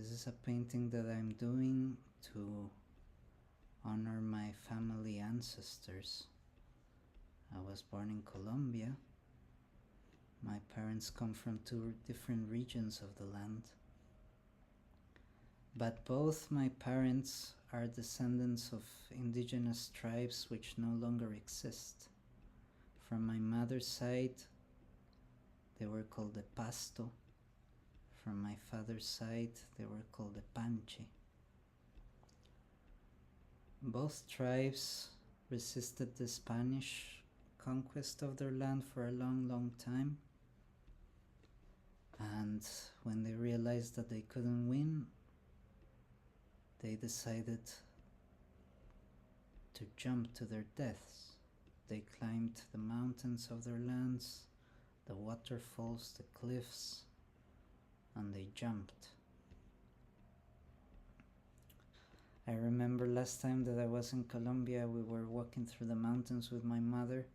This is a painting that I'm doing to honor my family ancestors. I was born in Colombia. My parents come from two different regions of the land. But both my parents are descendants of indigenous tribes which no longer exist. From my mother's side, they were called the Pasto. From my father's side, they were called the Panche. Both tribes resisted the Spanish conquest of their land for a long, long time. And when they realized that they couldn't win, they decided to jump to their deaths. They climbed the mountains of their lands, the waterfalls, the cliffs, and they jumped. I remember last time that I was in Colombia, we were walking through the mountains with my mother,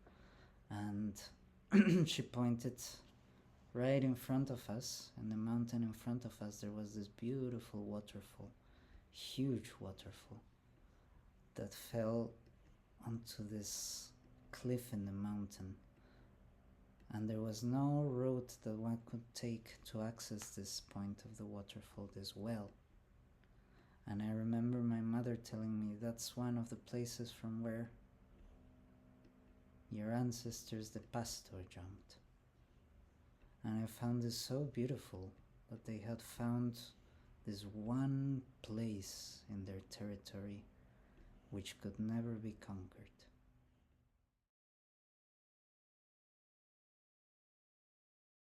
and she pointed right in front of us, in the mountain in front of us, there was this beautiful waterfall, huge waterfall, that fell onto this cliff in the mountain. And there was no road that one could take to access this point of the waterfall, this well. And I remember my mother telling me that's one of the places from where your ancestors, the Pasto, jumped. And I found this so beautiful that they had found this one place in their territory which could never be conquered.